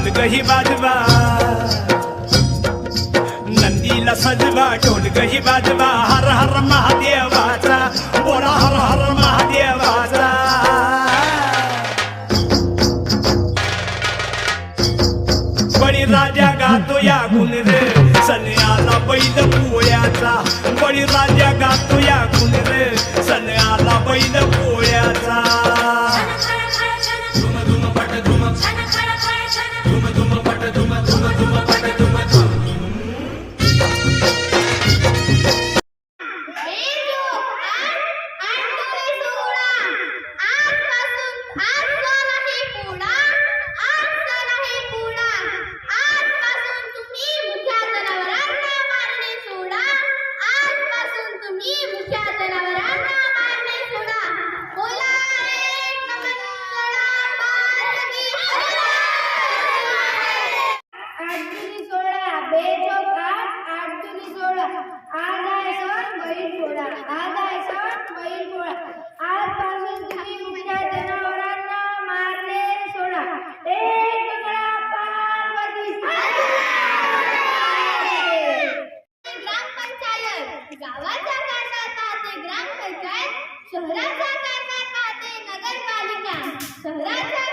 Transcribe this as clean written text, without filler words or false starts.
ढोल गही वाजवा, नंदीला सजवा ढोल गही वाजवा, हर हर महादेवाचा बोला हर हर महादेवाचा। बळीराजा गातो या गुण रे, सण आला बैल पोळ्याचा, बळीराजा गातो या गुण रे, सण आला बैल पोळ्याचा। गावाचा कारभार पाहते ग्रामपंचायत, शहराचा कारभार पाहते नगरपालिका, शहराचा